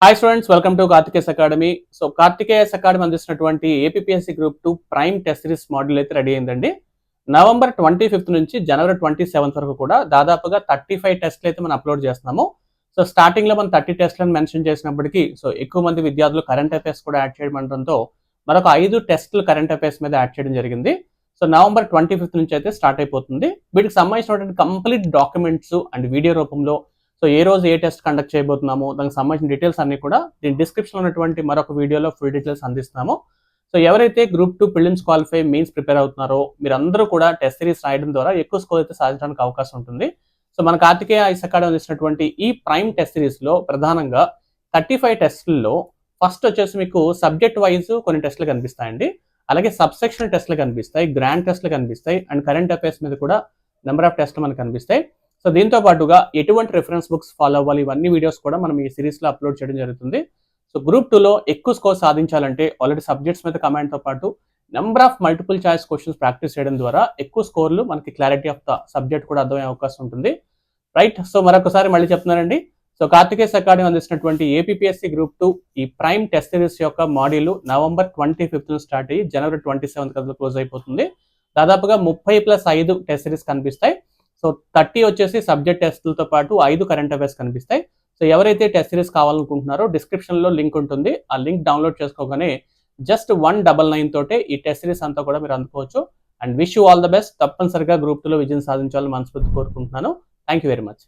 Hi students, welcome to Karthikeya's academy. So Karthikeya's academy అందిస్తున్నటువంటి APSC group 2 prime test series module అయితే ready అయిందండి. November 25 నుంచి జనవరి 27 వరకు కూడా దాదాపుగా 35 టెస్ట్లు అయితే మనం అప్లోడ్ చేస్తున్నాము. సో స్టార్టింగ్ లో మనం 30 టెస్ట్లను మెన్షన్ చేసినప్పటికీ సో ఎక్కువ మంది విద్యార్థులు కరెంట్ అఫైర్స్ కూడా యాడ్ చేయడం అనడంతో మరొక 5 టెస్టులు కరెంట్ అఫైర్స్ మీద యాడ్ చేయడం జరిగింది. సో నవంబర్ 25 నుంచి అయితే స్టార్ట్ అయిపోతుంది. వీటికి సంబంధించినటువంటి కంప్లీట్ డాక్యుమెంట్స్ అండ్ వీడియో రూపంలో సో ఏ రోజు ఏ టెస్ట్ కండక్ట్ చేయబోతున్నాము, దానికి సంబంధించిన డీటెయిల్స్ అన్ని కూడా దీని డిస్క్రిప్షన్ ఉన్నటువంటి మరొక వీడియోలో ఫుల్ డీటెయిల్స్ అందిస్తున్నాము. సో ఎవరైతే group 2 prelims qualify mains prepare అవుతున్నారో మీరందరూ కూడా టెస్ట్ సిరీస్ రాయడం ద్వారా ఎక్కువ స్కోర్ అయితే సాధించడానికి అవకాశం ఉంటుంది. సో మన కార్తికేయస్ అకాడమీ అందిస్తున్నటువంటి ఈ ప్రైమ్ టెస్ట్ సిరీస్ లో ప్రధానంగా 35 టెస్టుల్లో ఫస్ట్ వచ్చేసి మీకు సబ్జెక్ట్ వైజ్ కొన్ని టెస్టులు కనిపిస్తాయండి. అలాగే సబ్సెక్షనల్ టెస్టులు కనిపిస్తాయి, గ్రాండ్ టెస్టులు కనిపిస్తాయి అండ్ కరెంట్ అఫైర్స్ మీద కూడా నెంబర్ ఆఫ్ టెస్టులు మనకు కనిపిస్తాయి. సో దీంతో పాటుగా ఎటువంటి రిఫరెన్స్ బుక్స్ ఫాలో అవ్వాలి, ఇవన్నీ వీడియోస్ కూడా మనం ఈ సిరీస్ లో అప్లోడ్ చేయడం జరుగుతుంది. సో గ్రూప్ 2 లో ఎక్కువ స్కోర్ సాధించాలంటే ఆల్రెడీ సబ్జెక్ట్స్ మీద కమాండ్ తో పాటు number of multiple choice questions practice చేయడం ద్వారా ఎక్కువ స్కోర్లు మనకి క్లారిటీ ఆఫ్ ద సబ్జెక్ట్ కూడా అర్థమయ్యే అవకాశం ఉంటుంది. రైట్, సో మరొకసారి మళ్ళీ చెప్తున్నానండి. సో కార్తికేయస్ అకాడమీ అందిస్తున్నటువంటి ఏపీఎస్సీ గ్రూప్ 2 ఈ ప్రైమ్ టెస్ట్ సిరీస్ యొక్క మాడ్యూల్ నవంబర్ 25 స్టార్ట్ అయ్యి జనవరి 27 క్లోజ్ అయిపోతుంది. దాదాపుగా 30+5 టెస్ట్ సిరీస్ కనిపిస్తాయి. సో 30 వచ్చేసి సబ్జెక్ట్ టెస్టులతో పాటు 5 కరెంట్ అఫైర్స్ కనిపిస్తాయి. సో ఎవరైతే టెస్ట్ సిరీస్ కావాలనుకుంటున్నారో డిస్క్రిప్షన్ లో లింక్ ఉంటుంది. ఆ లింక్ డౌన్లోడ్ చేసుకోగానే జస్ట్ 199 తోటే ఈ టెస్ట్ సిరీస్ అంతా కూడా మీరు అందుకోవచ్చు. And wish you all the best. తప్పనిసరిగా గ్రూప్ 2 లో విజయం సాధించాలని మనస్ఫూర్తి కోరుకుంటున్నాను. Thank you very much.